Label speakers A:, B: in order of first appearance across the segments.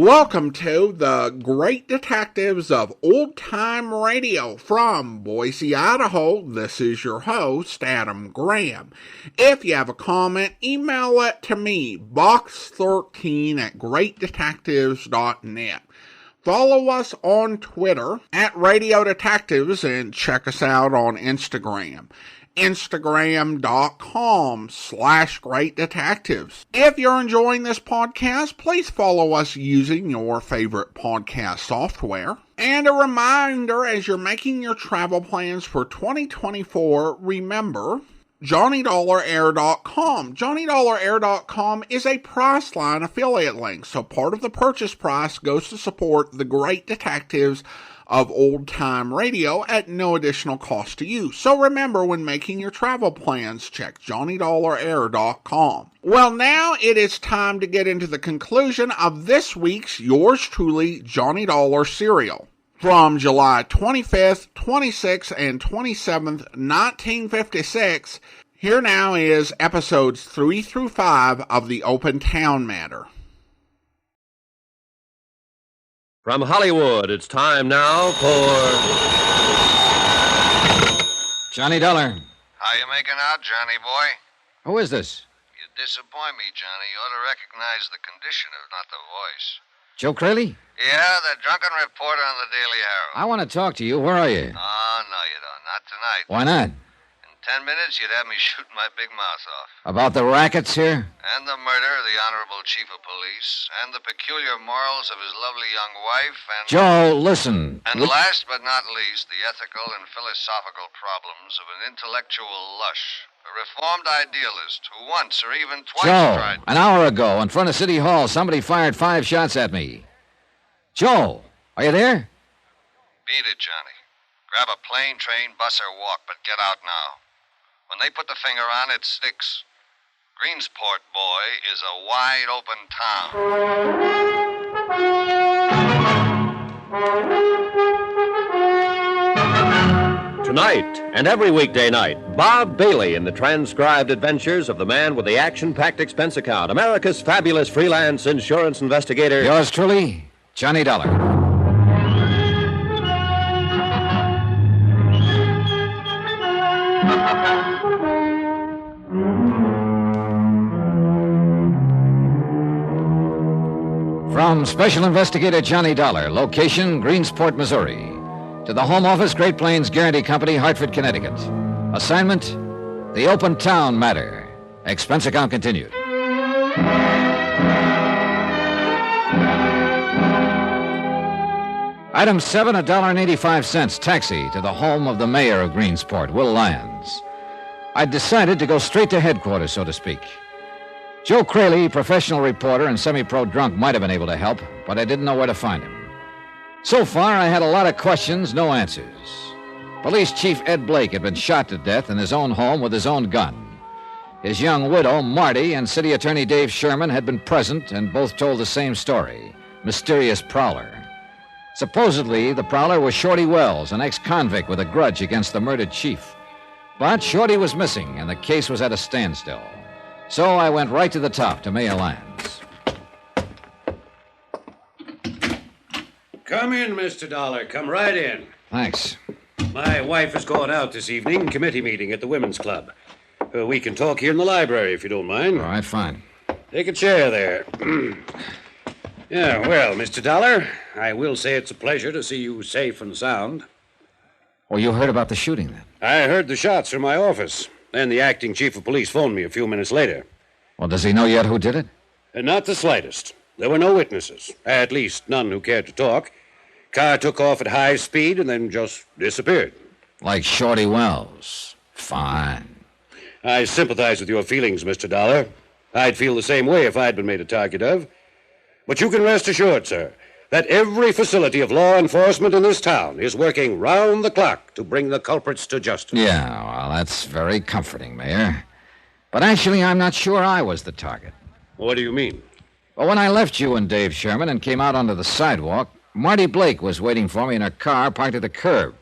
A: Welcome to the Great Detectives of Old Time Radio from Boise, Idaho. This is your host, Adam Graham. If you have a comment, email it to me, box13@greatdetectives.net. Follow us on Twitter at Radio Detectives and check us out on Instagram. Instagram.com/Great Detectives. If you're enjoying this podcast, please follow us using your favorite podcast software. And a reminder, as you're making your travel plans for 2024, remember JohnnyDollarAir.com. JohnnyDollarAir.com is a Priceline affiliate link, so part of the purchase price goes to support the Great Detectives of Old Time Radio at no additional cost to you. So remember, when making your travel plans, check JohnnyDollarAir.com. Well, now it is time to get into the conclusion of this week's Yours Truly Johnny Dollar serial. From July 25th, 26th, and 27th, 1956, here now is episodes 3 through 5 of the Open Town Matter.
B: From Hollywood, it's time now for
C: Johnny Dollar.
D: How you making out, Johnny boy?
C: Who is this?
D: You disappoint me, Johnny. You ought to recognize the condition, if not the voice.
C: Joe Crayley?
D: Yeah, the drunken reporter on the Daily Herald.
C: I want to talk to you. Where are you?
D: Oh, no, you don't. Not tonight.
C: Why not?
D: In 10 minutes, you'd have me shooting my big mouth off.
C: About the rackets here?
D: And the murder of the Honorable Chief of Police, and the peculiar morals of his lovely young wife, and...
C: Joe, listen.
D: And last but not least, the ethical and philosophical problems of an intellectual lush. A reformed idealist who once or even twice tried...
C: Joe, an hour ago, in front of City Hall, somebody fired 5 shots at me. Joe, are you there?
D: Beat it, Johnny. Grab a plane, train, bus, or walk, but get out now. When they put the finger on it, sticks. Greensport, boy, is a wide open
B: Tonight and every weekday night, Bob Bailey in the transcribed adventures of the man with the action-packed expense account, America's fabulous freelance insurance investigator.
C: Yours truly, Johnny Dollar. From Special Investigator Johnny Dollar, location Greensport, Missouri, to the Home Office, Great Plains Guarantee Company, Hartford, Connecticut. Assignment, the Open Town Matter. Expense account continued. Item 7, $1.85, taxi to the home of the mayor of Greensport, Will Lyons. I decided to go straight to headquarters, so to speak. Joe Crayley, professional reporter and semi-pro drunk, might have been able to help, but I didn't know where to find him. So far, I had a lot of questions, no answers. Police Chief Ed Blake had been shot to death in his own home with his own gun. His young widow, Marty, and City Attorney Dave Sherman had been present and both told the same story, mysterious prowler. Supposedly, the prowler was Shorty Wells, an ex-convict with a grudge against the murdered chief. But Shorty was missing, and the case was at a standstill. So I went right to the top, to Mayor Lyons.
E: Come in, Mr. Dollar. Come right in.
C: Thanks.
E: My wife is going out this evening, committee meeting at the Women's Club. We can talk here in the library, if you don't mind.
C: All right, fine.
E: Take a chair there. Yeah, well, Mr. Dollar, I will say it's a pleasure to see you safe and sound.
C: Oh, you heard about the shooting, then?
E: I heard the shots from my office. Then the acting chief of police phoned me a few minutes later.
C: Well, does he know yet who did it?
E: Not the slightest. There were no witnesses. At least none who cared to talk. Car took off at high speed and then just disappeared.
C: Like Shorty Wells. Fine.
E: I sympathize with your feelings, Mr. Dollar. I'd feel the same way if I'd been made a target of. But you can rest assured, sir, that every facility of law enforcement in this town is working round the clock to bring the culprits to justice.
C: Yeah, well, that's very comforting, Mayor. But actually, I'm not sure I was the target.
E: What do you mean?
C: Well, when I left you and Dave Sherman and came out onto the sidewalk, Marty Blake was waiting for me in her car parked at the curb.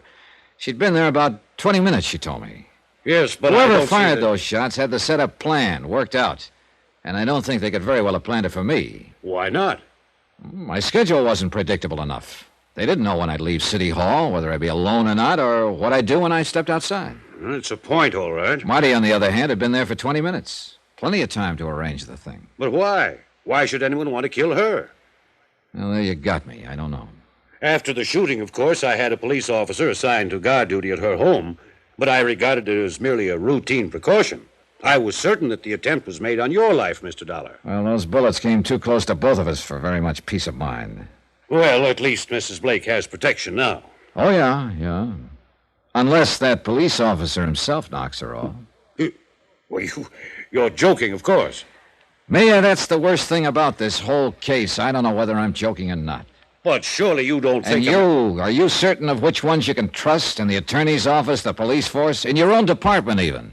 C: She'd been there about 20 minutes, she told me.
E: Yes, but
C: whoever fired those shots had the setup plan, worked out. And I don't think they could very well have planned it for me.
E: Why not?
C: My schedule wasn't predictable enough. They didn't know when I'd leave City Hall, whether I'd be alone or not, or what I'd do when I stepped outside.
E: It's a point, all right.
C: Marty, on the other hand, had been there for 20 minutes. Plenty of time to arrange the thing.
E: But why? Why should anyone want to kill her?
C: Well, there you got me. I don't know.
E: After the shooting, of course, I had a police officer assigned to guard duty at her home, but I regarded it as merely a routine precaution. I was certain that the attempt was made on your life, Mr. Dollar.
C: Well, those bullets came too close to both of us for very much peace of mind.
E: Well, at least Mrs. Blake has protection now.
C: Oh, yeah. Unless that police officer himself knocks her off.
E: Well, you're joking, of course.
C: Mia, that's the worst thing about this whole case. I don't know whether I'm joking or not.
E: But surely you don't think...
C: And are you certain of which ones you can trust in the attorney's office, the police force, in your own department even?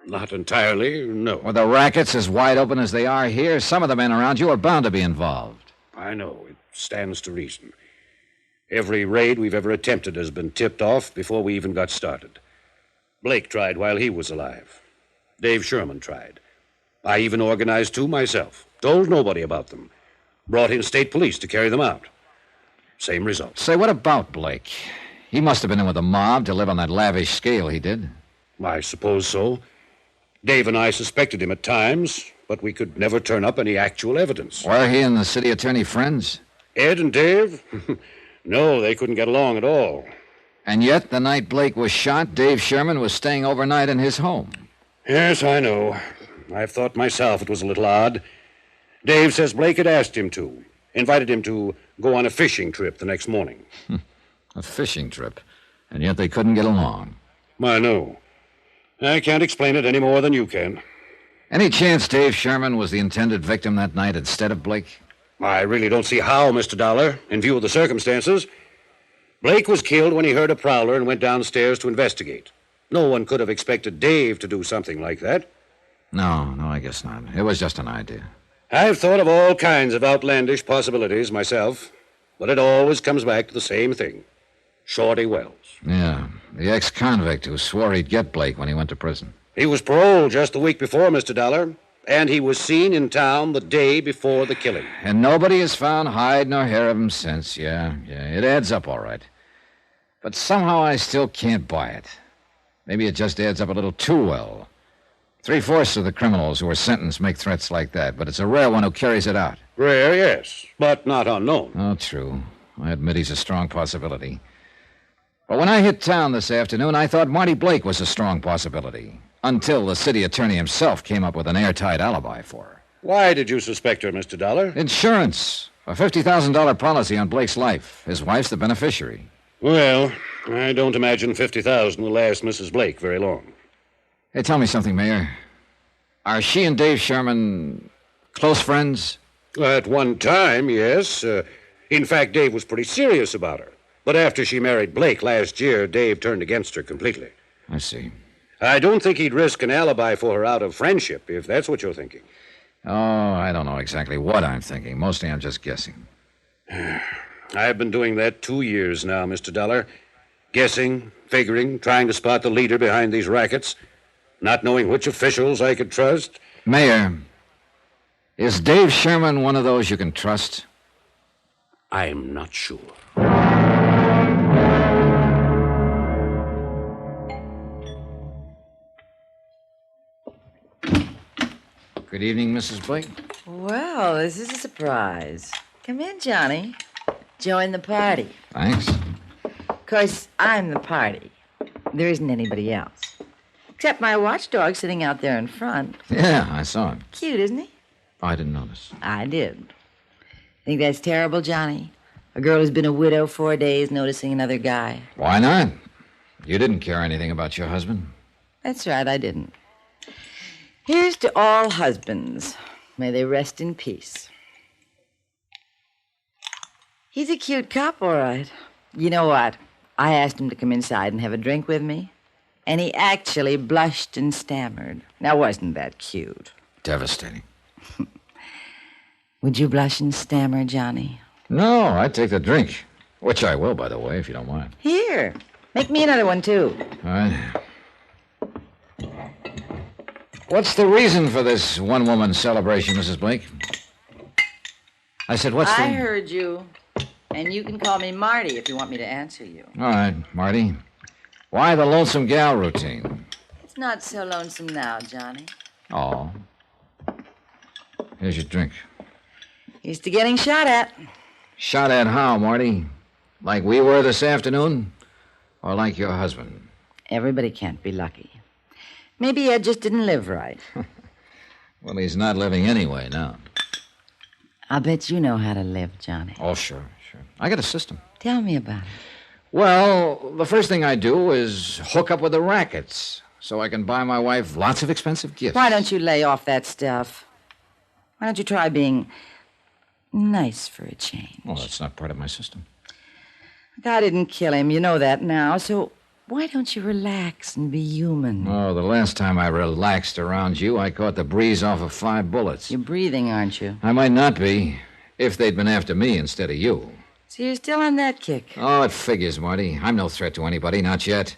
E: Not entirely, no.
C: With the rackets as wide open as they are here, some of the men around you are bound to be involved.
E: I know. It stands to reason. Every raid we've ever attempted has been tipped off before we even got started. Blake tried while he was alive. Dave Sherman tried. I even organized 2 myself. Told nobody about them. Brought in state police to carry them out. Same result.
C: Say, what about Blake? He must have been in with the mob to live on that lavish scale he did.
E: I suppose so. Dave and I suspected him at times, but we could never turn up any actual evidence.
C: Were he and the city attorney friends?
E: Ed and Dave? No, they couldn't get along at all.
C: And yet, the night Blake was shot, Dave Sherman was staying overnight in his home.
E: Yes, I know. I've thought myself it was a little odd. Dave says Blake had asked him to, invited him to go on a fishing trip the next morning.
C: A fishing trip, and yet they couldn't get along.
E: I know. I can't explain it any more than you can.
C: Any chance Dave Sherman was the intended victim that night instead of Blake?
E: I really don't see how, Mr. Dollar, in view of the circumstances. Blake was killed when he heard a prowler and went downstairs to investigate. No one could have expected Dave to do something like that.
C: No, I guess not. It was just an idea.
E: I've thought of all kinds of outlandish possibilities myself, but it always comes back to the same thing. Shorty Wells.
C: Yeah, the ex-convict who swore he'd get Blake when he went to prison.
E: He was paroled just the week before, Mr. Dollar, and he was seen in town the day before the killing.
C: And nobody has found hide nor hair of him since. Yeah, it adds up all right. But somehow I still can't buy it. Maybe it just adds up a little too well. 3/4 of the criminals who are sentenced make threats like that, but it's a rare one who carries it out.
E: Rare, yes, but not unknown.
C: Oh, true. I admit he's a strong possibility. But when I hit town this afternoon, I thought Marty Blake was a strong possibility, until the city attorney himself came up with an airtight alibi for her.
E: Why did you suspect her, Mr. Dollar?
C: Insurance. A $50,000 policy on Blake's life. His wife's the beneficiary.
E: Well, I don't imagine $50,000 will last Mrs. Blake very long.
C: Hey, tell me something, Mayor. Are she and Dave Sherman close friends?
E: At one time, yes. In fact, Dave was pretty serious about her. But after she married Blake last year, Dave turned against her completely.
C: I see.
E: I don't think he'd risk an alibi for her out of friendship, if that's what you're thinking.
C: Oh, I don't know exactly what I'm thinking. Mostly I'm just guessing.
E: I've been doing that 2 years now, Mr. Dollar. Guessing, figuring, trying to spot the leader behind these rackets. Not knowing which officials I could trust.
C: Mayor, is Dave Sherman one of those you can trust?
E: I'm not sure.
C: Good evening, Mrs. Blake.
F: Well, this is a surprise. Come in, Johnny. Join the party.
C: Thanks.
F: Of course, I'm the party. There isn't anybody else. Except my watchdog sitting out there in front.
C: Yeah, I saw him.
F: Cute, isn't he?
C: I didn't notice.
F: I did. Think that's terrible, Johnny? A girl who's been a widow 4 days noticing another guy.
C: Why not? You didn't care anything about your husband.
F: That's right, I didn't. Here's to all husbands. May they rest in peace. He's a cute cop, all right. You know what? I asked him to come inside and have a drink with me, and he actually blushed and stammered. Now, wasn't that cute?
C: Devastating.
F: Would you blush and stammer, Johnny?
C: No, I'd take the drink. Which I will, by the way, if you don't mind.
F: Here, make me another one, too.
C: All right. What's the reason for this one-woman celebration, Mrs. Blake? I said, what's the...
F: I heard you. And you can call me Marty if you want me to answer you.
C: All right, Marty. Why the lonesome gal routine?
F: It's not so lonesome now, Johnny.
C: Oh. Here's your drink.
F: Used to getting shot at.
C: Shot at how, Marty? Like we were this afternoon? Or like your husband?
F: Everybody can't be lucky. Maybe Ed just didn't live right.
C: Well, he's not living anyway now.
F: I'll bet you know how to live, Johnny.
C: Oh, sure. I got a system.
F: Tell me about it.
C: Well, the first thing I do is hook up with the rackets so I can buy my wife lots of expensive gifts.
F: Why don't you lay off that stuff? Why don't you try being nice for a change?
C: Well, that's not part of my system.
F: I didn't kill him. You know that now. So why don't you relax and be human?
C: Oh, the last time I relaxed around you, I caught the breeze off of 5 bullets.
F: You're breathing, aren't you?
C: I might not be if they'd been after me instead of you.
F: So you're still on that kick?
C: Oh, it figures, Marty. I'm no threat to anybody, not yet.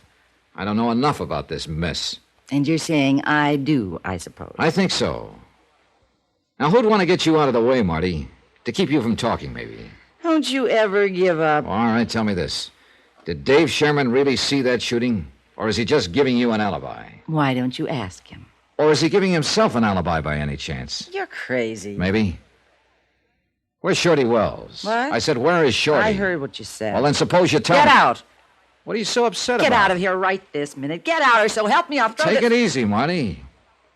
C: I don't know enough about this mess.
F: And you're saying I do, I suppose.
C: I think so. Now, who'd want to get you out of the way, Marty? To keep you from talking, maybe.
F: Don't you ever give up.
C: All right, tell me this. Did Dave Sherman really see that shooting? Or is he just giving you an alibi?
F: Why don't you ask him?
C: Or is he giving himself an alibi by any chance?
F: You're crazy.
C: Maybe. Where's Shorty Wells?
F: What?
C: I said, where is Shorty?
F: I heard what you said.
C: Well, then suppose you tell me.
F: Get out.
C: What are you so upset
F: Get
C: about?
F: out of here right this minute. Get out, or so help me, I'll throw
C: Take
F: the...
C: it easy, Marty.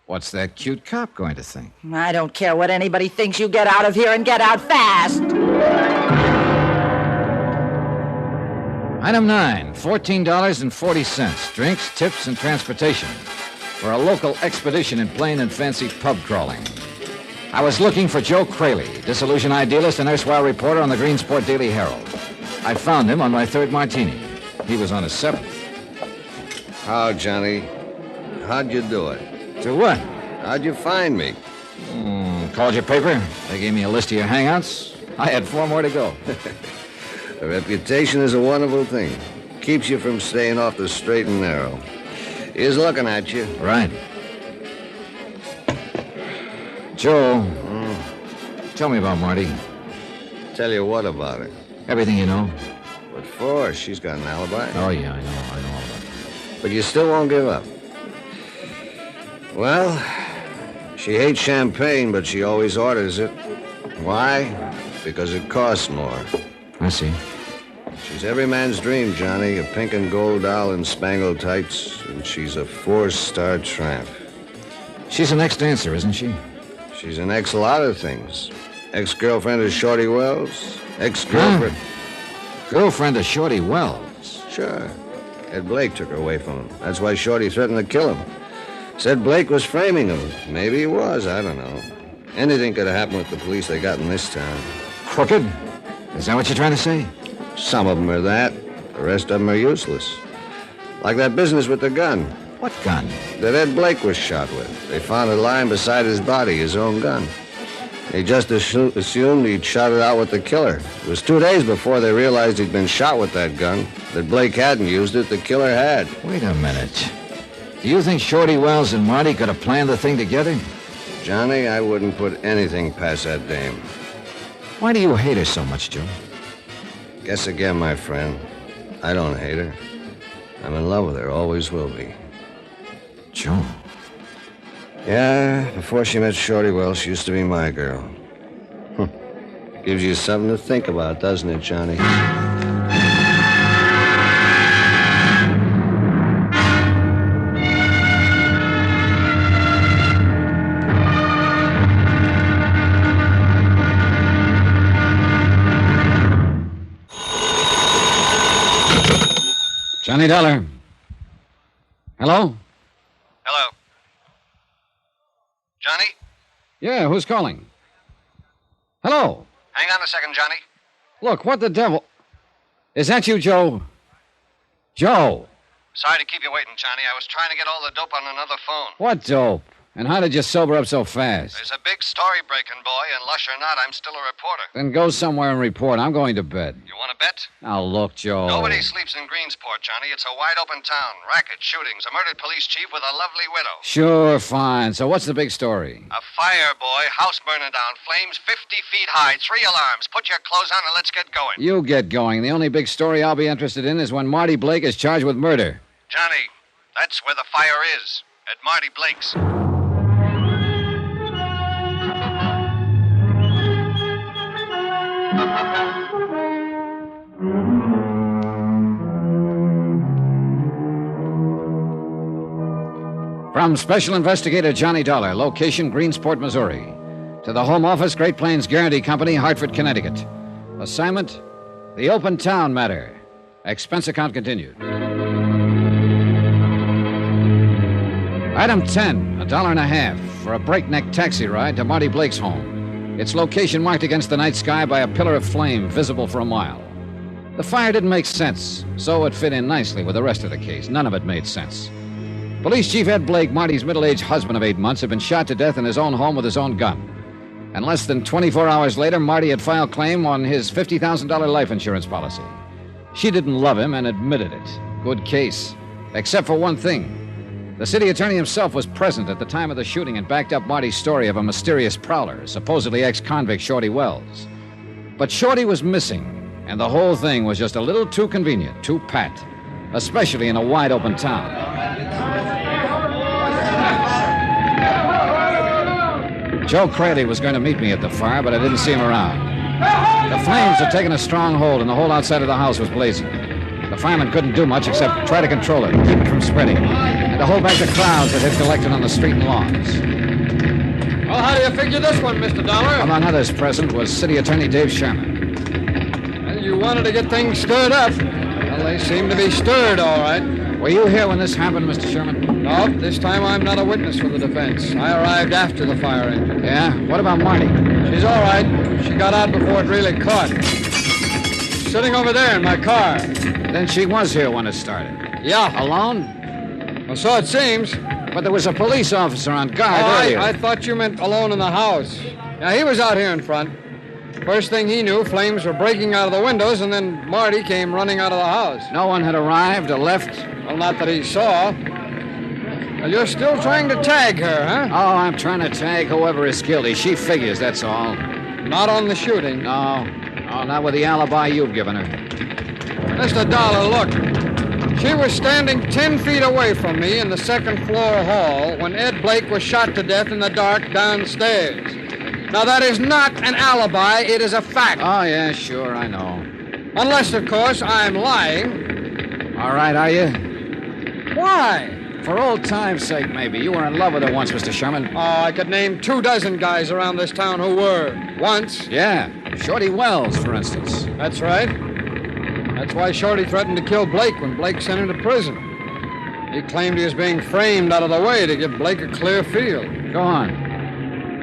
C: What's that cute cop going to think?
F: I don't care what anybody thinks. You get out of here and get out fast.
C: Item 9, $14.40. Drinks, tips, and transportation for a local expedition in plain and fancy pub crawling. I was looking for Joe Crayley, disillusioned idealist and erstwhile reporter on the Greensport Daily Herald. I found him on my 3rd martini. He was on his 7th.
D: How, Johnny? How'd you do it?
C: To what?
D: How'd you find me?
C: Called your paper. They gave me a list of your hangouts. I had 4 more to go.
D: A reputation is a wonderful thing. Keeps you from staying off the straight and narrow. He's looking at you.
C: Right. Joe, tell me about Marty.
D: Tell you what about her?
C: Everything you know.
D: What for? She's got an alibi.
C: Oh, yeah, I know all about that.
D: But you still won't give up. Well, she hates champagne, but she always orders it. Why? Because it costs more.
C: I see.
D: She's every man's dream, Johnny. A pink and gold doll in spangled tights, and she's a 4-star tramp.
C: She's an ex-dancer, isn't she?
D: She's an ex-lot of things. Ex-girlfriend of Shorty Wells. Ex-girlfriend...
C: Girlfriend of Shorty Wells.
D: Sure. Ed Blake took her away from him. That's why Shorty threatened to kill him. Said Blake was framing him. Maybe he was, I don't know. Anything could have happened with the police they got in this town.
C: Crooked? Is that what you're trying to say?
D: Some of them are that. The rest of them are useless. Like that business with the gun.
C: What gun?
D: That Ed Blake was shot with. They found it lying beside his body, his own gun. They just assumed he'd shot it out with the killer. It was 2 days before they realized he'd been shot with that gun. That Blake hadn't used it, the killer had.
C: Wait a minute. Do you think Shorty Wells and Marty could have planned the thing together?
D: Johnny, I wouldn't put anything past that dame.
C: Why do you hate her so much, Joe?
D: Guess again, my friend. I don't hate her. I'm in love with her, always will be.
C: Joe.
D: Yeah, before she met Shorty Wells, she used to be my girl. Gives you something to think about, doesn't it, Johnny?
C: Johnny Dollar. Hello?
D: Hello. Johnny?
C: Yeah, who's calling? Hello?
D: Hang on a second, Johnny.
C: Look, what the devil? Is that you, Joe? Joe!
D: Sorry to keep you waiting, Johnny. I was trying to get all the dope on another phone.
C: What dope? And how did you sober up so fast?
D: There's a big story breaking, boy, and lush or not, I'm still a reporter.
C: Then go somewhere and report. I'm going to bed.
D: You want to bet?
C: Now, look, Joe.
D: Nobody sleeps in Greensport, Johnny. It's a wide-open town. Racket, shootings, a murdered police chief with a lovely widow.
C: Sure, fine. So what's the big story?
D: A fire, boy. House burning down. Flames 50 feet high. 3 alarms. Put your clothes on and let's get going.
C: You get going. The only big story I'll be interested in is when Marty Blake is charged with murder.
D: Johnny, that's where the fire is. At Marty Blake's.
C: From Special Investigator Johnny Dollar, location Greensport, Missouri, to the Home Office, Great Plains Guarantee Company, Hartford, Connecticut. Assignment, the Open Town Matter. Expense account continued. Item 10, $1.50 for a breakneck taxi ride to Marty Blake's home. Its location marked against the night sky by a pillar of flame visible for a mile. The fire didn't make sense, so it fit in nicely with the rest of the case. None of it made sense. Police Chief Ed Blake, Marty's middle-aged husband of 8 months, had been shot to death in his own home with his own gun. And less than 24 hours later, Marty had filed claim on his $50,000 life insurance policy. She didn't love him and admitted it. Good case. Except for one thing. The city attorney himself was present at the time of the shooting and backed up Marty's story of a mysterious prowler, supposedly ex-convict Shorty Wells. But Shorty was missing, and the whole thing was just a little too convenient, too pat, especially in a wide-open town. Joe Crayley was going to meet me at the fire, but I didn't see him around. The flames had taken a strong hold, and the whole outside of the house was blazing. The firemen couldn't do much except try to control it, keep it from spreading, and to hold back the crowds that had collected on the street and lawns.
G: Well, how do you figure this one, Mr. Dollar?
C: Among others present was City Attorney Dave Sherman.
G: Well, you wanted to get things stirred up. Well, they seem to be stirred, all right.
C: Were you here when this happened, Mr. Sherman?
G: No, this time I'm not a witness for the defense. I arrived after the fire ended.
C: Yeah? What about Marty?
G: She's all right. She got out before it really caught. She's sitting over there in my car.
C: Then she was here when it started.
G: Yeah.
C: Alone?
G: Well, so it seems.
C: But there was a police officer on guard earlier.
G: I thought you meant alone in the house. Yeah, he was out here in front. First thing he knew, flames were breaking out of the windows, and then Marty came running out of the house.
C: No one had arrived or left?
G: Well, not that he saw. Well, you're still trying to tag her, huh?
C: Oh, I'm trying to tag whoever is guilty. She figures, that's all.
G: Not on the shooting.
C: No, not with the alibi you've given her.
G: Mr. Dollar, look. She was standing 10 feet away from me in the second-floor hall when Ed Blake was shot to death in the dark downstairs. Now, that is not an alibi. It is a fact.
C: Oh, yeah, sure, I know.
G: Unless, of course, I'm lying.
C: All right, are you?
G: Why?
C: For old time's sake, maybe. You were in love with her once, Mr. Sherman.
G: Oh, I could name 24 guys around this town who were. Once.
C: Yeah, Shorty Wells, for instance.
G: That's right. That's why Shorty threatened to kill Blake when Blake sent him to prison. He claimed he was being framed out of the way to give Blake a clear field.
C: Go on.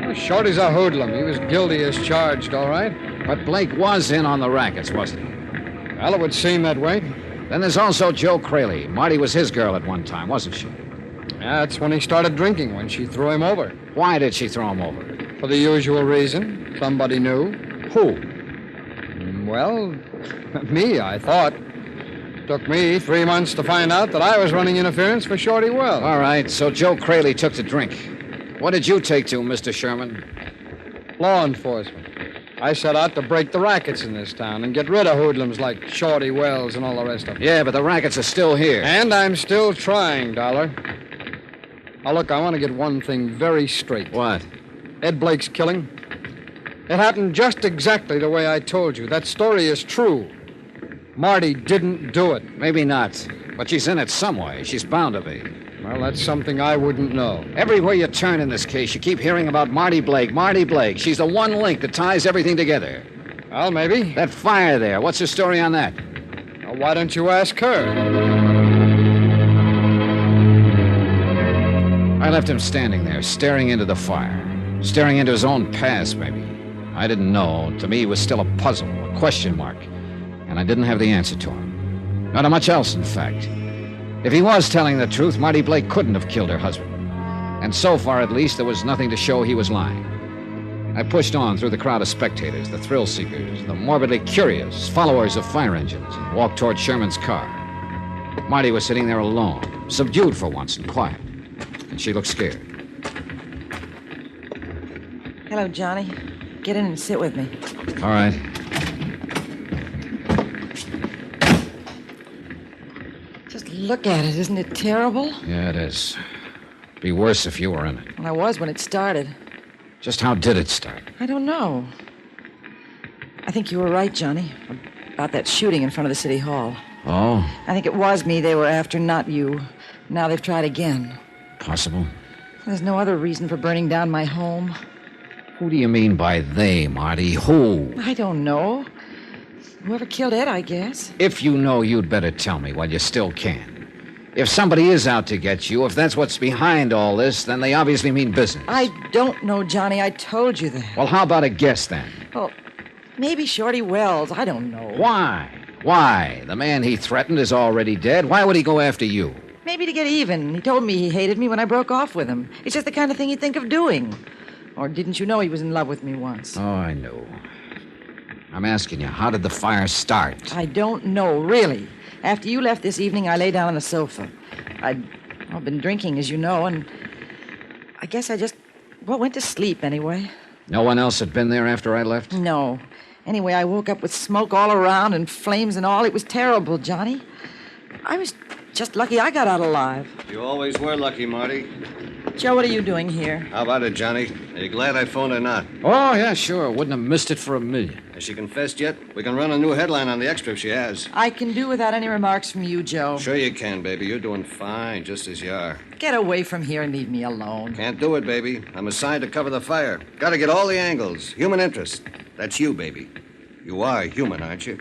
G: Well, Shorty's a hoodlum. He was guilty as charged, all right?
C: But Blake was in on the rackets, wasn't he?
G: Well, it would seem that way.
C: Then there's also Joe Crayley. Marty was his girl at one time, wasn't she?
G: Yeah, that's when he started drinking, when she threw him over.
C: Why did she throw him over?
G: For the usual reason. Somebody knew.
C: Who?
G: Well, me, I thought. Took me 3 months to find out that I was running interference for Shorty Wells.
C: All right, so Joe Crayley took to drink. What did you take to, Mr. Sherman?
G: Law enforcement. I set out to break the rackets in this town and get rid of hoodlums like Shorty Wells and all the rest of them.
C: Yeah, but the rackets are still here.
G: And I'm still trying, Dollar. Now, look, I want to get one thing very straight.
C: What?
G: Ed Blake's killing. It happened just exactly the way I told you. That story is true. Marty didn't do it.
C: Maybe not. But she's in it some way. She's bound to be.
G: Well, that's something I wouldn't know.
C: Everywhere you turn in this case, you keep hearing about Marty Blake. Marty Blake. She's the one link that ties everything together.
G: Well, maybe.
C: That fire there. What's the story on that?
G: Well, why don't you ask her?
C: I left him standing there, staring into the fire. Staring into his own past, maybe. I didn't know. To me, it was still a puzzle, a question mark. And I didn't have the answer to him. Not much else, in fact. If he was telling the truth, Marty Blake couldn't have killed her husband. And so far, at least, there was nothing to show he was lying. I pushed on through the crowd of spectators, the thrill seekers, the morbidly curious, followers of fire engines, and walked toward Sherman's car. Marty was sitting there alone, subdued for once and quiet. And she looked scared.
F: Hello, Johnny. Get in and sit with me.
C: All right.
F: Just look at it. Isn't it terrible?
C: Yeah, it is. It'd be worse if you were in it.
F: Well, I was when it started.
C: Just how did it start?
F: I don't know. I think you were right, Johnny, about that shooting in front of the city hall.
C: Oh?
F: I think it was me they were after, not you. Now they've tried again.
C: Possible.
F: There's no other reason for burning down my home.
C: Who do you mean by they, Marty? Who?
F: I don't know. Whoever killed Ed, I guess.
C: If you know, you'd better tell me while you still can. If somebody is out to get you, if that's what's behind all this, then they obviously mean business.
F: I don't know, Johnny. I told you that.
C: Well, how about a guess, then?
F: Well, maybe Shorty Wells. I don't know.
C: Why? Why? The man he threatened is already dead. Why would he go after you?
F: Maybe to get even. He told me he hated me when I broke off with him. It's just the kind of thing he'd think of doing. Or didn't you know he was in love with me once?
C: Oh, I know. I'm asking you, how did the fire start?
F: I don't know, really. After you left this evening, I lay down on the sofa. I've been drinking, as you know, and I guess I just, went to sleep anyway.
C: No one else had been there after I left?
F: No. Anyway, I woke up with smoke all around and flames and all. It was terrible, Johnny. I was just lucky I got out alive.
D: You always were lucky, Marty.
F: Joe, what are you doing here?
D: How about it, Johnny? Are you glad I phoned or not?
C: Oh, yeah, sure. Wouldn't have missed it for a million.
D: Has she confessed yet? We can run a new headline on the extra if she has.
F: I can do without any remarks from you, Joe.
D: Sure you can, baby. You're doing fine, just as you are.
F: Get away from here and leave me alone.
D: Can't do it, baby. I'm assigned to cover the fire. Gotta get all the angles. Human interest. That's you, baby. You are human, aren't you?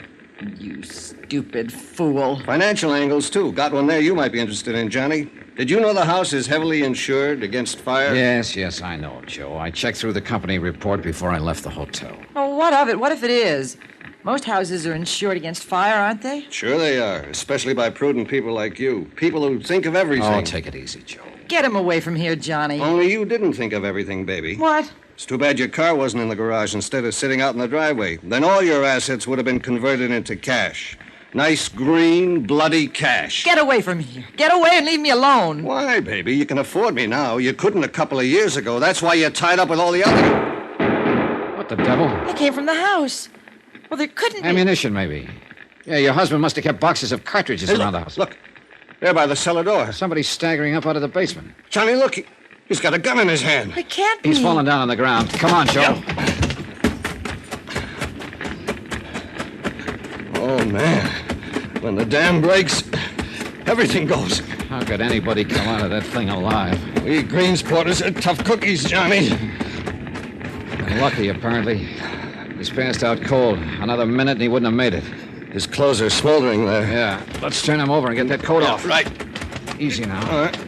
F: You stupid fool.
D: Financial angles, too. Got one there you might be interested in, Johnny. Did you know the house is heavily insured against fire?
C: Yes, I know, Joe. I checked through the company report before I left the hotel.
F: Oh, what of it? What if it is? Most houses are insured against fire, aren't they?
D: Sure they are, especially by prudent people like you. People who think of everything.
C: Oh, take it easy, Joe.
F: Get him away from here, Johnny.
D: Only you didn't think of everything, baby.
F: What?
D: It's too bad your car wasn't in the garage instead of sitting out in the driveway. Then all your assets would have been converted into cash. Nice, green, bloody cash.
F: Get away from here. Get away and leave me alone.
D: Why, baby? You can afford me now. You couldn't a couple of years ago. That's why you're tied up with all the other...
C: What the devil?
F: They came from the house. Well, there couldn't be...
C: Ammunition, maybe. Yeah, your husband must have kept boxes of cartridges around the house.
D: Look. There by the cellar door.
C: Somebody's staggering up out of the basement.
D: Johnny, look. He's got a gun in his hand.
F: It can't be.
C: He's fallen down on the ground. Come on, Joe.
D: Yeah. Oh, man. When the dam breaks, everything goes.
C: How could anybody come out of that thing alive?
D: We Greensporters are tough cookies, Johnny.
C: Lucky, apparently. He's passed out cold. Another minute and he wouldn't have made it.
D: His clothes are smoldering there.
C: Yeah. Let's turn him over and get that coat off.
D: Right.
C: Easy now.
D: All right.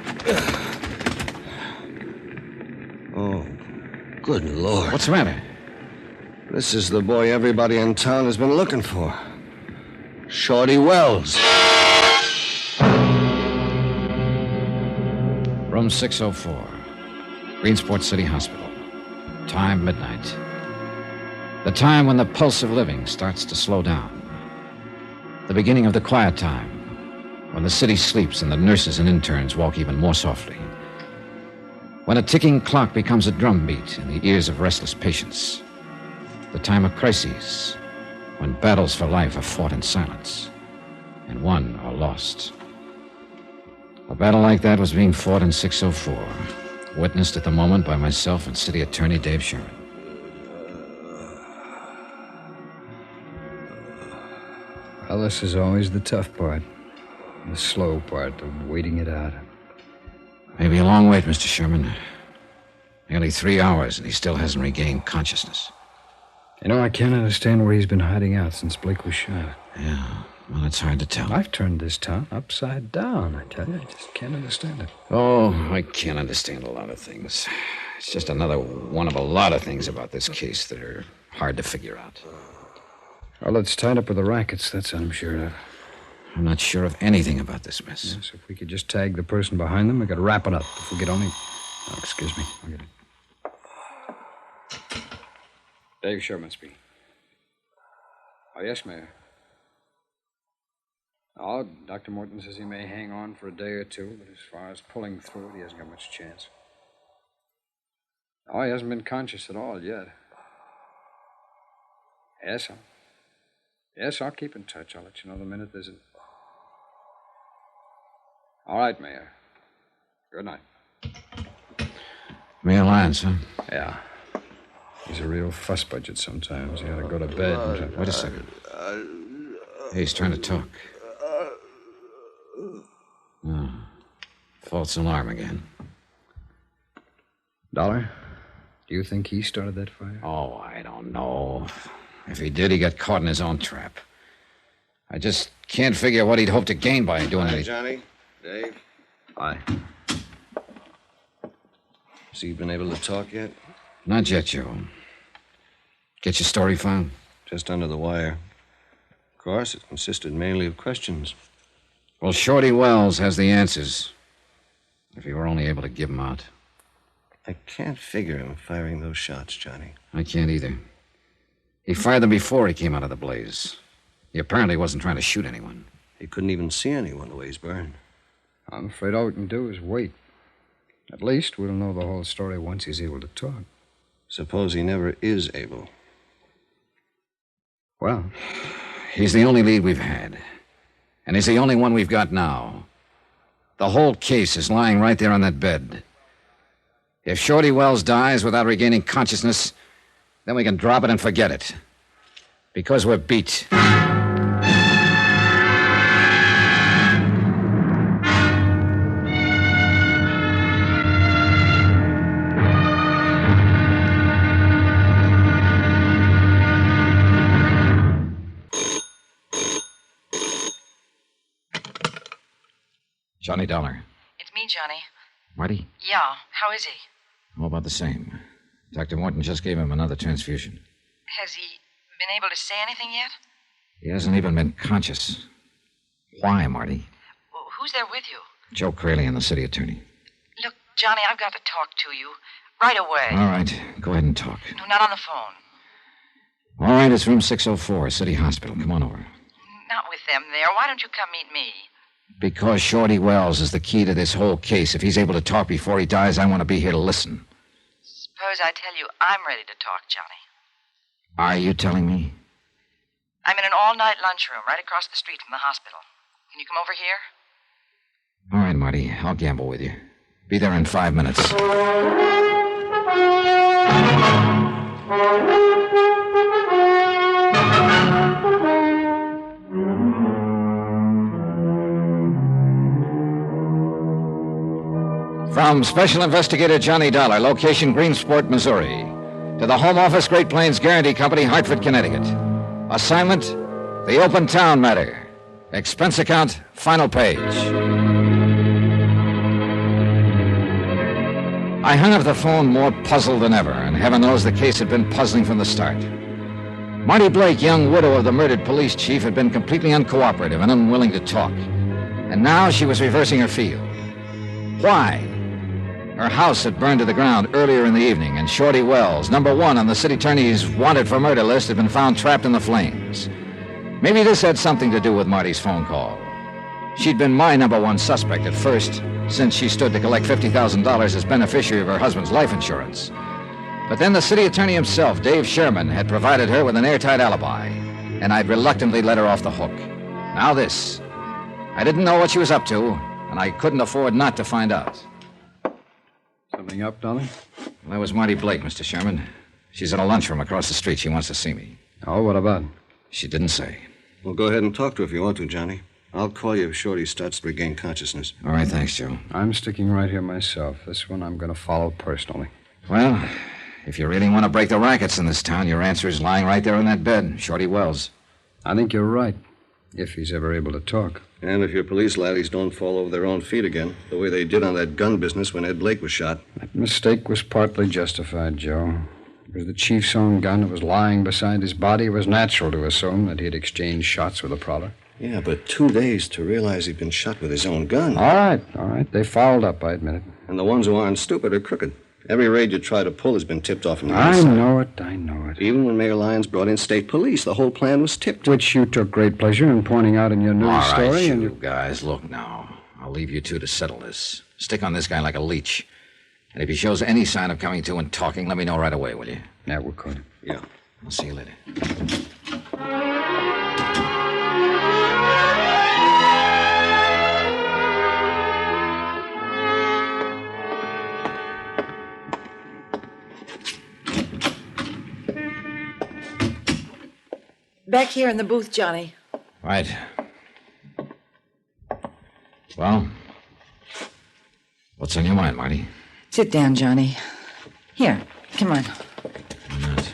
D: Oh, good Lord.
C: What's the matter?
D: This is the boy everybody in town has been looking for. Shorty Wells.
C: Room 604. Greensport City Hospital. Time midnight. The time when the pulse of living starts to slow down. The beginning of the quiet time, when the city sleeps and the nurses and interns walk even more softly. When a ticking clock becomes a drumbeat in the ears of restless patients. The time of crises, when battles for life are fought in silence and won or lost. A battle like that was being fought in 604, witnessed at the moment by myself and City Attorney Dave Sherman.
H: Well, this is always the tough part. The slow part of waiting it out.
C: Maybe a long wait, Mr. Sherman. Nearly 3 hours, and he still hasn't regained consciousness.
H: You know, I can't understand where he's been hiding out since Blake was shot.
C: Yeah, well, it's hard to tell.
H: I've turned this town upside down, I tell you. I just can't understand it.
C: Oh, I can't understand a lot of things. It's just another one of a lot of things about this case that are hard to figure out.
H: Well, it's tied up with the rackets, that's what I'm sure of.
C: I'm not sure of anything about this mess.
H: Yes, if we could just tag the person behind them, we could wrap it up. If we could only... Oh, excuse me. I'll get it. Dave Sherman speaking. Oh, yes, Mayor. Oh, Dr. Morton says he may hang on for a day or two, but as far as pulling through it, he hasn't got much chance. Oh, he hasn't been conscious at all yet. Yes, I'll keep in touch. I'll let you know the minute there's an... All right, Mayor. Good night.
C: Mayor Lyons, huh?
H: Yeah. He's a real fuss budget sometimes. He ought to go to bed.
C: Wait a second. Hey, he's trying to talk. Oh, false alarm again.
H: Dollar, do you think he started that fire?
C: Oh, I don't know. If he did, he got caught in his own trap. I just can't figure what he'd hope to gain by doing
D: Hi,
C: it.
D: Johnny. Dave.
H: Aye.
D: Has he been able to talk yet?
C: Not yet, Joe. Get your story found?
D: Just under the wire. Of course, it consisted mainly of questions.
C: Well, Shorty Wells has the answers. If he were only able to give them out.
D: I can't figure him firing those shots, Johnny.
C: I can't either. He fired them before he came out of the blaze. He apparently wasn't trying to shoot anyone.
D: He couldn't even see anyone the way he's burned.
H: I'm afraid all we can do is wait. At least we'll know the whole story once he's able to talk.
D: Suppose he never is able.
H: Well,
C: He's the only lead we've had. And he's the only one we've got now. The whole case is lying right there on that bed. If Shorty Wells dies without regaining consciousness, then we can drop it and forget it. Because we're beat. Johnny Dollar.
F: It's me, Johnny.
C: Marty?
F: Yeah, how is he?
C: All about the same. Dr. Morton just gave him another transfusion.
F: Has he been able to say anything yet?
C: He hasn't even been conscious. Why, Marty?
F: Well, who's there with you?
C: Joe Crayley and the city attorney.
F: Look, Johnny, I've got to talk to you right away.
C: All right, go ahead and talk.
F: No, not on the phone.
C: All right, it's room 604, City Hospital. Come on over.
F: Not with them there. Why don't you come meet me?
C: Because Shorty Wells is the key to this whole case. If he's able to talk before he dies, I want to be here to listen.
F: Suppose I tell you I'm ready to talk, Johnny.
C: Are you telling me?
F: I'm in an all-night lunchroom right across the street from the hospital. Can you come over here?
C: All right, Marty. I'll gamble with you. Be there in 5 minutes. From Special Investigator Johnny Dollar, location Greensport, Missouri, to the Home Office Great Plains Guarantee Company, Hartford, Connecticut. Assignment, the Open Town Matter. Expense account, final page. I hung up the phone more puzzled than ever, and heaven knows the case had been puzzling from the start. Marty Blake, young widow of the murdered police chief, had been completely uncooperative and unwilling to talk. And now she was reversing her field. Why? Her house had burned to the ground earlier in the evening, and Shorty Wells, number 1 on the city attorney's wanted for murder list, had been found trapped in the flames. Maybe this had something to do with Marty's phone call. She'd been my number 1 suspect at first, since she stood to collect $50,000 as beneficiary of her husband's life insurance. But then the city attorney himself, Dave Sherman, had provided her with an airtight alibi, and I'd reluctantly let her off the hook. Now this. I didn't know what she was up to, and I couldn't afford not to find out.
H: Something up, Dolly?
C: Well, that was Marty Blake, Mr. Sherman. She's in a lunchroom across the street. She wants to see me.
H: Oh, what about?
C: She didn't say.
D: Well, go ahead and talk to her if you want to, Johnny. I'll call you if Shorty starts to regain consciousness.
C: All right, thanks, Joe.
H: I'm sticking right here myself. This one I'm going to follow personally.
C: Well, if you really want to break the rackets in this town, your answer is lying right there in that bed, Shorty Wells.
H: I think you're right, if he's ever able to talk.
D: And if your police laddies don't fall over their own feet again, the way they did on that gun business when Ed Blake was shot.
H: That mistake was partly justified, Joe. It was the chief's own gun that was lying beside his body. It was natural to assume that he'd exchanged shots with a prowler.
D: Yeah, but 2 days to realize he'd been shot with his own gun.
H: All right. They fouled up, I admit it.
D: And the ones who aren't stupid are crooked. Every raid you try to pull has been tipped off from the
H: I
D: inside.
H: know it.
D: Even when Mayor Lyons brought in state police, the whole plan was tipped.
H: Which you took great pleasure in pointing out in your news
C: All right,
H: story.
C: you guys, look now. I'll leave you two to settle this. Stick on this guy like a leech. And if he shows any sign of coming to and talking, let me know right away, will you?
H: Yeah, we could.
D: Yeah.
C: I'll see you later.
F: Back here in the booth, Johnny.
C: Right. Well, what's on your mind, Marty?
F: Sit down, Johnny. Here, come on.
C: Why not?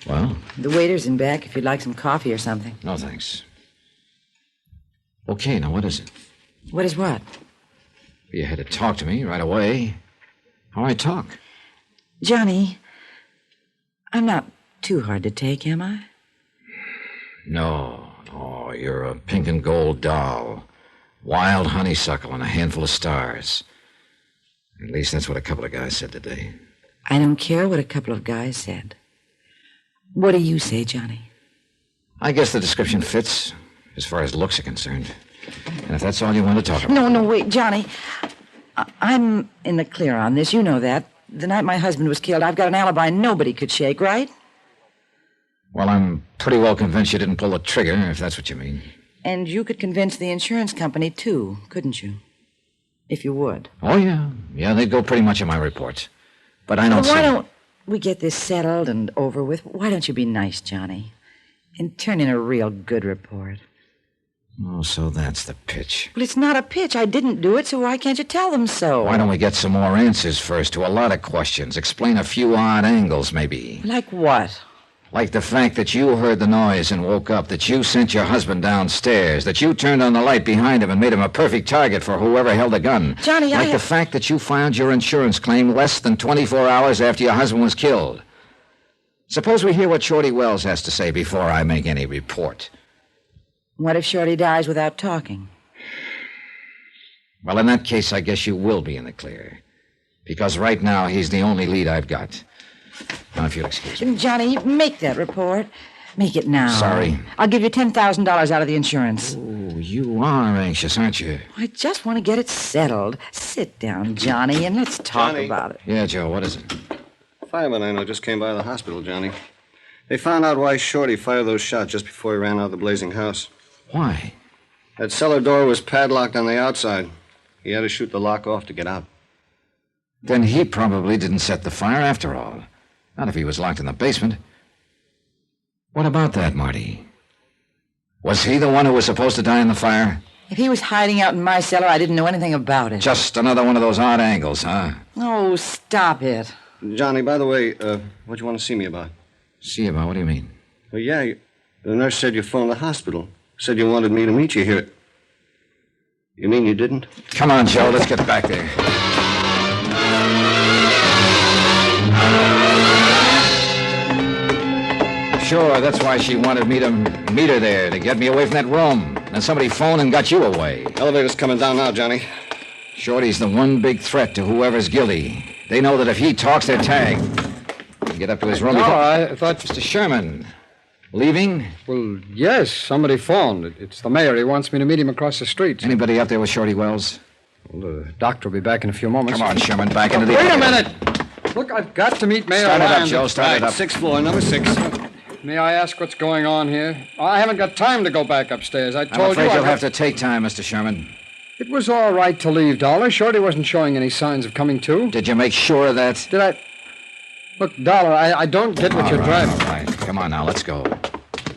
C: Well?
F: The waiter's in back if you'd like some coffee or something.
C: No, thanks. Okay, now what is it?
F: What is what?
C: You had to talk to me right away. How I talk?
F: Johnny, I'm not too hard to take, am I?
C: No, you're a pink and gold doll. Wild honeysuckle and a handful of stars. At least that's what a couple of guys said today.
F: I don't care what a couple of guys said. What do you say, Johnny?
C: I guess the description fits, as far as looks are concerned. And if that's all you want to talk about...
F: No, wait, Johnny. I'm in the clear on this. You know that. The night my husband was killed, I've got an alibi nobody could shake, right?
C: Well, I'm pretty well convinced you didn't pull the trigger, if that's what you mean.
F: And you could convince the insurance company, too, couldn't you? If you would.
C: Oh, yeah. Yeah, they'd go pretty much in my reports. But I don't see...
F: Why don't we get this settled and over with? Why don't you be nice, Johnny, and turn in a real good report?
C: Oh, so that's the pitch.
F: Well, it's not a pitch. I didn't do it, so why can't you tell them so?
C: Why don't we get some more answers first to a lot of questions? Explain a few odd angles, maybe.
F: Like what?
C: Like the fact that you heard the noise and woke up, that you sent your husband downstairs, that you turned on the light behind him and made him a perfect target for whoever held the gun.
F: Johnny,
C: Like the fact that you filed your insurance claim less than 24 hours after your husband was killed. Suppose we hear what Shorty Wells has to say before I make any report.
F: What if Shorty dies without talking?
C: Well, in that case, I guess you will be in the clear. Because right now, he's the only lead I've got. Now, if you'll excuse me.
F: Johnny, make that report. Make it now.
C: Sorry.
F: I'll give you $10,000 out of the insurance.
C: Oh, you are anxious, aren't you?
F: I just want to get it settled. Sit down, Johnny, and let's talk about it.
C: Yeah, Joe, what is it?
D: Firemen I know just came by the hospital, Johnny. They found out why Shorty fired those shots just before he ran out of the blazing house.
C: Why?
D: That cellar door was padlocked on the outside. He had to shoot the lock off to get out.
C: Then he probably didn't set the fire after all. Not if he was locked in the basement. What about that, Marty? Was he the one who was supposed to die in the fire?
F: If he was hiding out in my cellar, I didn't know anything about it.
C: Just another one of those odd angles, huh?
F: Oh, stop it.
D: Johnny, by the way, what do you want to see me about?
C: See about? What do you mean?
D: Well, yeah, the nurse said you phoned the hospital. Said you wanted me to meet you here. You mean you didn't?
C: Come on, Joe, let's get back there. Sure, that's why she wanted me to meet her there, to get me away from that room. And somebody phoned and got you away.
D: Elevator's coming down now, Johnny.
C: Shorty's the one big threat to whoever's guilty. They know that if he talks, they're tagged. You get up to his room before...
H: I thought...
C: Mr. Sherman, leaving?
H: Well, yes, somebody phoned. It's the mayor. He wants me to meet him across the street.
C: Anybody up there with Shorty Wells?
H: Well, the doctor will be back in a few moments.
C: Come on, Sherman, back into the...
H: Wait a minute! Look, I've got to meet Mayor
C: Start it up,
H: Lyons.
C: Joe, start it up.
D: 6th floor, number 6.
H: May I ask what's going on here? I haven't got time to go back upstairs. I
C: I'm
H: told
C: afraid
H: you...
C: you'll have to take time, Mr. Sherman.
H: It was all right to leave, Dollar. Shorty wasn't showing any signs of coming to.
C: Did you make sure of that?
H: Did I... Look, Dollar, I don't get what you're driving.
C: All right. Come on now, let's go.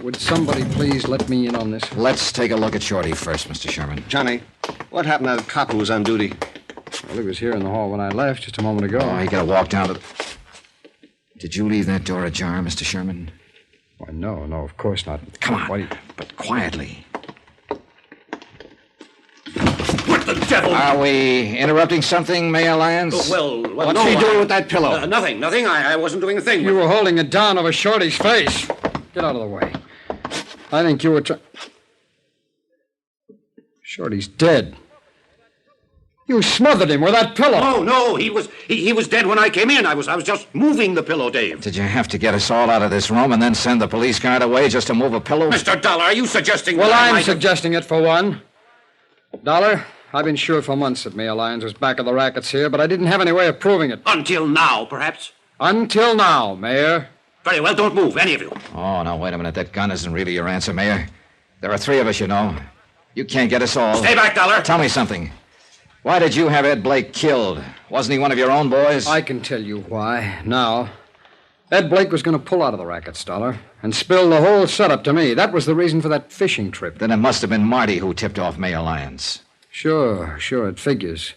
H: Would somebody please let me in on this?
C: Let's take a look at Shorty first, Mr. Sherman.
D: Johnny, what happened to that cop who was on duty?
H: Well, he was here in the hall when I left just a moment ago.
C: Oh, he got to walk down to the... Did you leave that door ajar, Mr. Sherman?
H: Why, no, of course not.
C: Come on,
H: What do you...
C: but quietly.
E: What the devil?
C: Are we interrupting something, Mayor Lyons?
E: What's
C: What's he doing with that pillow?
E: Nothing. I wasn't doing a thing.
H: You were holding it down over Shorty's face. Get out of the way. I think you were Shorty's dead.
G: You smothered him with that pillow.
E: Oh, no, he was dead when I came in. I was just moving the pillow, Dave.
C: Did you have to get us all out of this room and then send the police guard away just to move a pillow?
E: Mr. Dollar, are you suggesting
G: Well,
E: that
G: I'm suggesting it for one. Dollar, I've been sure for months that Mayor Lyons was back of the rackets here, but I didn't have any way of proving it.
E: Until now, perhaps?
G: Until now, Mayor.
E: Very well, don't move, any of you.
C: Oh, now, wait a minute. That gun isn't really your answer, Mayor. There are 3 of us, you know. You can't get us all.
E: Stay back, Dollar.
C: Tell me something. Why did you have Ed Blake killed? Wasn't he one of your own boys?
G: I can tell you why, now. Ed Blake was going to pull out of the rackets, Dollar, and spill the whole setup to me. That was the reason for that fishing trip.
C: Then it must have been Marty who tipped off Mayor Lyons.
G: Sure, it figures.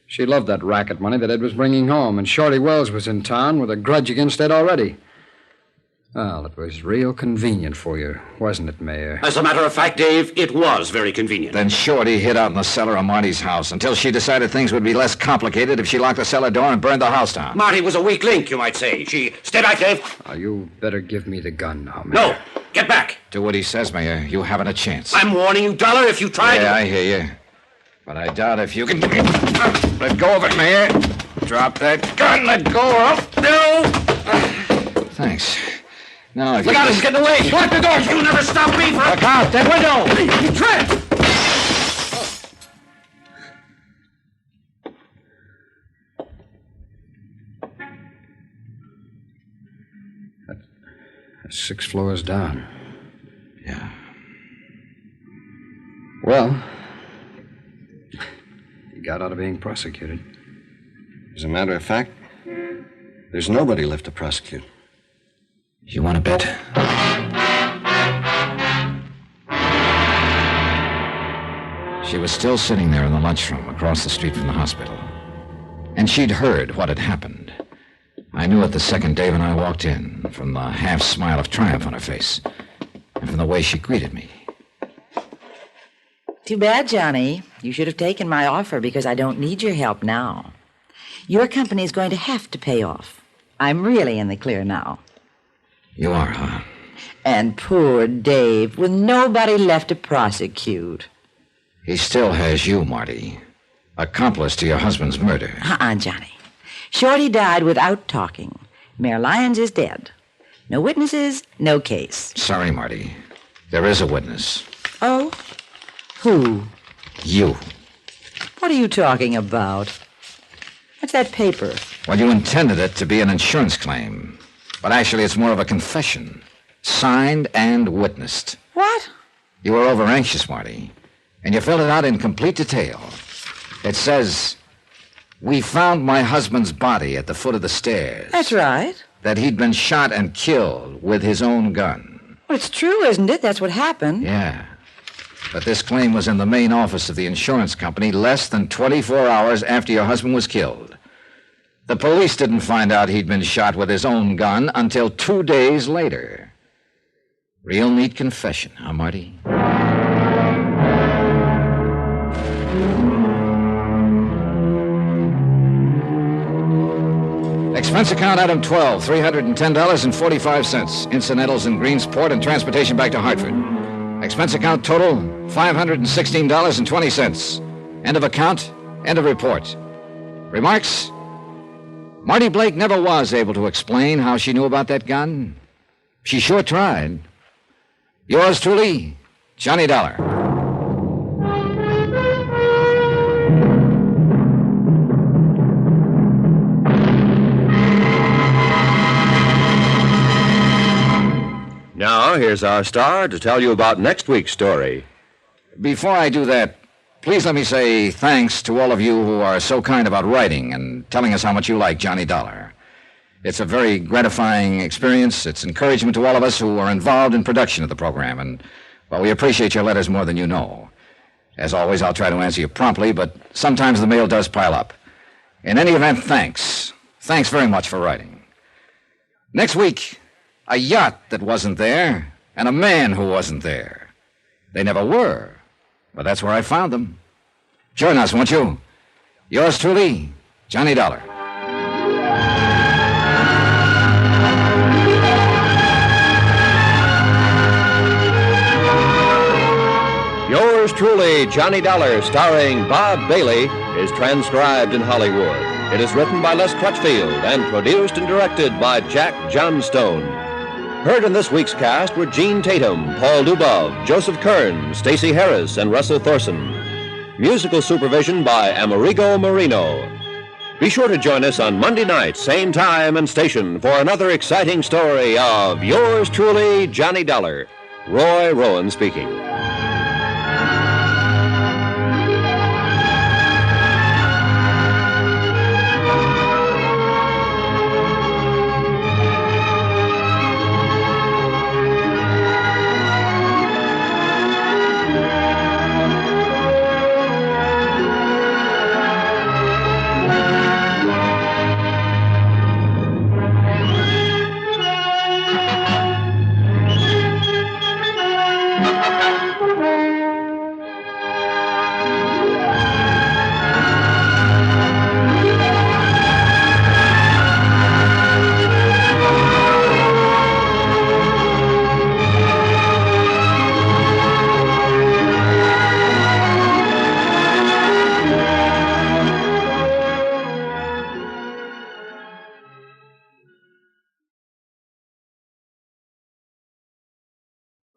G: She loved that racket money that Ed was bringing home, and Shorty Wells was in town with a grudge against Ed already. Well, it was real convenient for you, wasn't it, Mayor?
E: As a matter of fact, Dave, it was very convenient.
C: Then Shorty hid out in the cellar of Marty's house until she decided things would be less complicated if she locked the cellar door and burned the house down.
E: Marty was a weak link, you might say. Stay back, Dave.
G: Oh, you better give me the gun now, Mayor.
E: No, get back.
C: Do what he says, Mayor. You haven't a chance.
E: I'm warning you, Dollar, if you try to...
C: Yeah, I hear you. But I doubt if you can... Let go of it, Mayor. Drop that gun. Let go of... No! Thanks. Now, if
E: Look out, he's getting away. Lock the doors. You'll never stop me from...
C: Look out, that window!
E: You tread!
G: That's 6 floors down.
C: Yeah.
G: Well, he got out of being prosecuted.
D: As a matter of fact, there's nobody left to prosecute.
C: You want to bet? She was still sitting there in the lunchroom across the street from the hospital. And she'd heard what had happened. I knew it the second Dave and I walked in, from the half smile of triumph on her face, and from the way she greeted me.
F: Too bad, Johnny. You should have taken my offer because I don't need your help now. Your company's going to have to pay off. I'm really in the clear now.
C: You are, huh?
F: And poor Dave, with nobody left to prosecute.
C: He still has you, Marty. Accomplice to your husband's murder.
F: Johnny. Shorty died without talking. Mayor Lyons is dead. No witnesses, no case.
C: Sorry, Marty. There is a witness.
F: Oh? Who?
C: You.
F: What are you talking about? What's that paper?
C: Well, you intended it to be an insurance claim. But actually, it's more of a confession. Signed and witnessed.
F: What?
C: You were over-anxious, Marty. And you filled it out in complete detail. It says, "We found my husband's body at the foot of the stairs."
F: That's right.
C: That he'd been shot and killed with his own gun.
F: Well, it's true, isn't it? That's what happened.
C: Yeah. But this claim was in the main office of the insurance company less than 24 hours after your husband was killed. The police didn't find out he'd been shot with his own gun until 2 days later. Real neat confession, huh, Marty? Expense account item 12, $310.45. Incidentals in Greensport and transportation back to Hartford. Expense account total, $516.20. End of account, end of report. Remarks? Marty Blake never was able to explain how she knew about that gun. She sure tried. Yours truly, Johnny Dollar.
B: Now, here's our star to tell you about next week's story.
C: Before I do that, please let me say thanks to all of you who are so kind about writing and telling us how much you like Johnny Dollar. It's a very gratifying experience. It's encouragement to all of us who are involved in production of the program, and, well, we appreciate your letters more than you know. As always, I'll try to answer you promptly, but sometimes the mail does pile up. In any event, thanks. Thanks very much for writing. Next week, a yacht that wasn't there and a man who wasn't there. They never were, but that's where I found them. Join us, won't you? Yours truly, Johnny Dollar.
B: Yours Yours truly, Johnny Dollar, starring Bob Bailey, is transcribed in Hollywood. It is written by Les Crutchfield and produced and directed by Jack Johnstone. Heard in this week's cast were Jeanne Tatum, Paul Dubov, Joseph Kearns, Stacy Harris, and Russell Thorson. Musical supervision by Amerigo Marino. Be sure to join us on Monday night, same time and station, for another exciting story of Yours truly, Johnny Dollar. Roy Rowan speaking.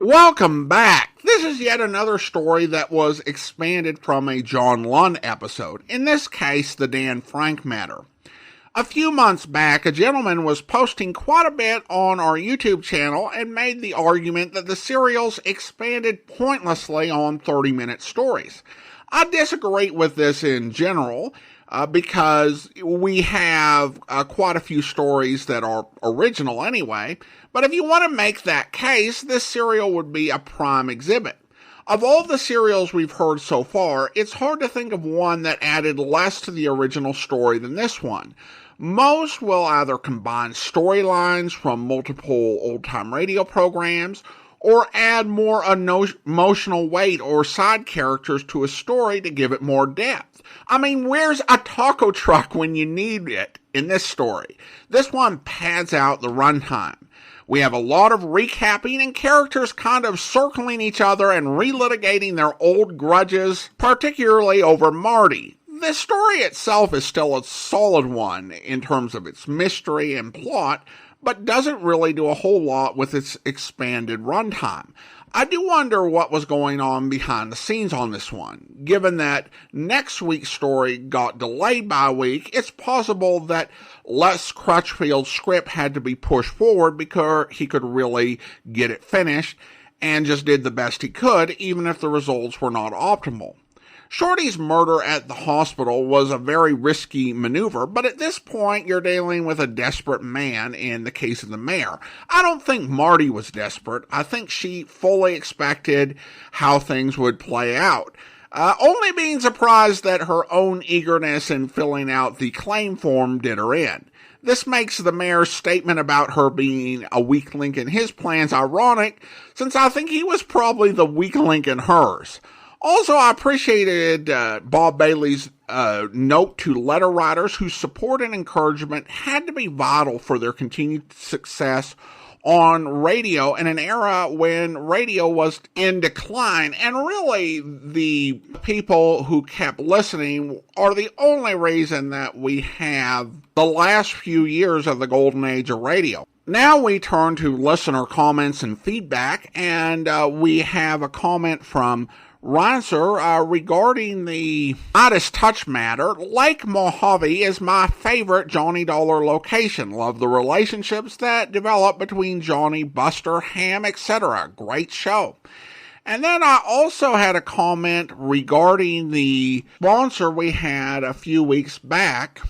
A: Welcome back. This is yet another story that was expanded from a John Lund episode, in this case, the Dan Frank matter. A few months back, a gentleman was posting quite a bit on our YouTube channel and made the argument that the serials expanded pointlessly on 30-minute stories. I disagree with this in general, because we have quite a few stories that are original anyway, but if you want to make that case, this serial would be a prime exhibit. Of all the serials we've heard so far, it's hard to think of one that added less to the original story than this one. Most will either combine storylines from multiple old-time radio programs, or add more emotional weight or side characters to a story to give it more depth. I mean, where's a taco truck when you need it in this story? This one pads out the runtime. We have a lot of recapping and characters kind of circling each other and relitigating their old grudges, particularly over Marty. The story itself is still a solid one in terms of its mystery and plot, but doesn't really do a whole lot with its expanded runtime. I do wonder what was going on behind the scenes on this one. Given that next week's story got delayed by a week, it's possible that Les Crutchfield's script had to be pushed forward because he could really get it finished and just did the best he could, even if the results were not optimal. Shorty's murder at the hospital was a very risky maneuver, but at this point you're dealing with a desperate man in the case of the mayor. I don't think Marty was desperate. I think she fully expected how things would play out. Only being surprised that her own eagerness in filling out the claim form did her in. This makes the mayor's statement about her being a weak link in his plans ironic, since I think he was probably the weak link in hers. Also, I appreciated Bob Bailey's note to letter writers whose support and encouragement had to be vital for their continued success on radio in an era when radio was in decline. And really, the people who kept listening are the only reason that we have the last few years of the golden age of radio. Now we turn to listener comments and feedback, and we have a comment from Rancer regarding the Midas Touch matter. Lake Mojave is my favorite Johnny Dollar location. Love the relationships that develop between Johnny, Buster, Ham, etc. Great show. And then I also had a comment regarding the sponsor we had a few weeks back.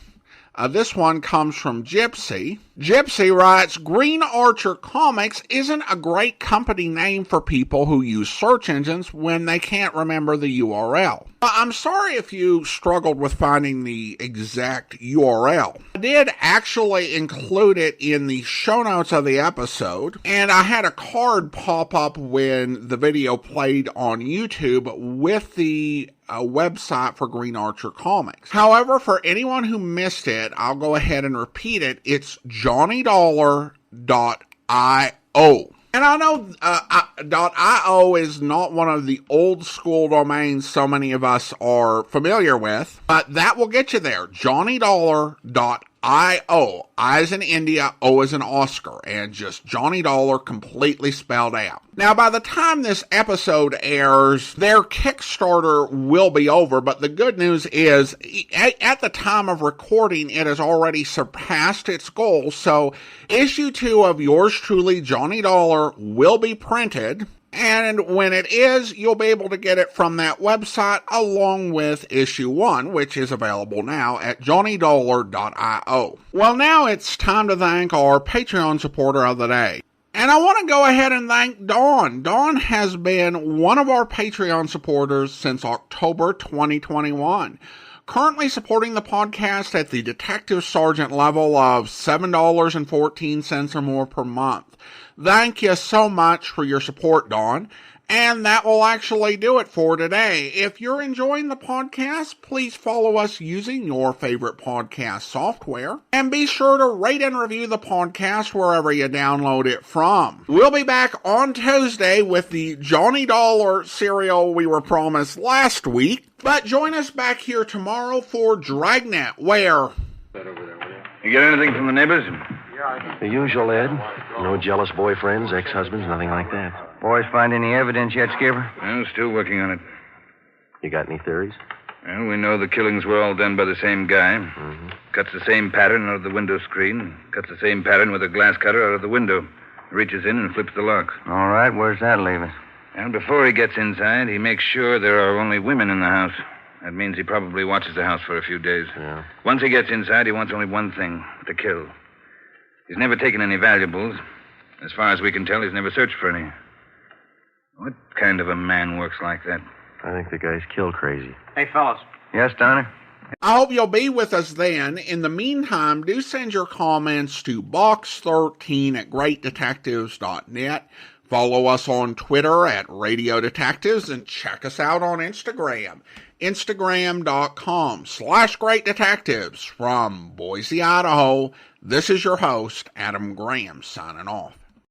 A: This one comes from Gypsy. Gypsy writes, Green Archer Comics isn't a great company name for people who use search engines when they can't remember the URL. I'm sorry if you struggled with finding the exact URL. I did actually include it in the show notes of the episode, and I had a card pop up when the video played on YouTube with the website for Green Archer Comics. However, for anyone who missed it, I'll go ahead and repeat it. It's JohnnyDollar.io. And I know .io is not one of the old school domains so many of us are familiar with, but that will get you there. JohnnyDollar.io. I as in India, O as in Oscar, and just Johnny Dollar completely spelled out. Now, by the time this episode airs, their Kickstarter will be over, but the good news is, at the time of recording, it has already surpassed its goal, so issue 2 of yours truly, Johnny Dollar, will be printed. And when it is, you'll be able to get it from that website along with issue 1, which is available now at johnnydollar.io. Well, now it's time to thank our Patreon supporter of the day. And I want to go ahead and thank Dawn. Dawn has been one of our Patreon supporters since October 2021. Currently supporting the podcast at the Detective Sergeant level of $7.14 or more per month. Thank you so much for your support, Dawn. And that will actually do it for today. If you're enjoying the podcast, please follow us using your favorite podcast software. And be sure to rate and review the podcast wherever you download it from. We'll be back on Tuesday with the Johnny Dollar cereal we were promised last week. But join us back here tomorrow for Dragnet, where...
I: You get anything from the neighbors?
J: The usual, Ed. No jealous boyfriends, ex-husbands, nothing like that.
I: Boys find any evidence yet, Skipper? Well, still working on it.
J: You got any theories?
I: Well, we know the killings were all done by the same guy. Mm-hmm. Cuts the same pattern out of the window screen. Cuts the same pattern with a glass cutter out of the window. Reaches in and flips the lock.
K: All right, where's that leave us?
I: And before he gets inside, he makes sure there are only women in the house. That means he probably watches the house for a few days.
J: Yeah.
I: Once he gets inside, he wants only one thing, to kill. He's never taken any valuables. As far as we can tell, he's never searched for any. What kind of a man works like that?
J: I think the guy's kill crazy.
K: Hey, fellas.
I: Yes, Donnie?
A: I hope you'll be with us then. In the meantime, do send your comments to box13 at greatdetectives.net. Follow us on Twitter at Radio Detectives and check us out on Instagram. Instagram.com/greatdetectives. From Boise, Idaho, this is your host, Adam Graham, signing off.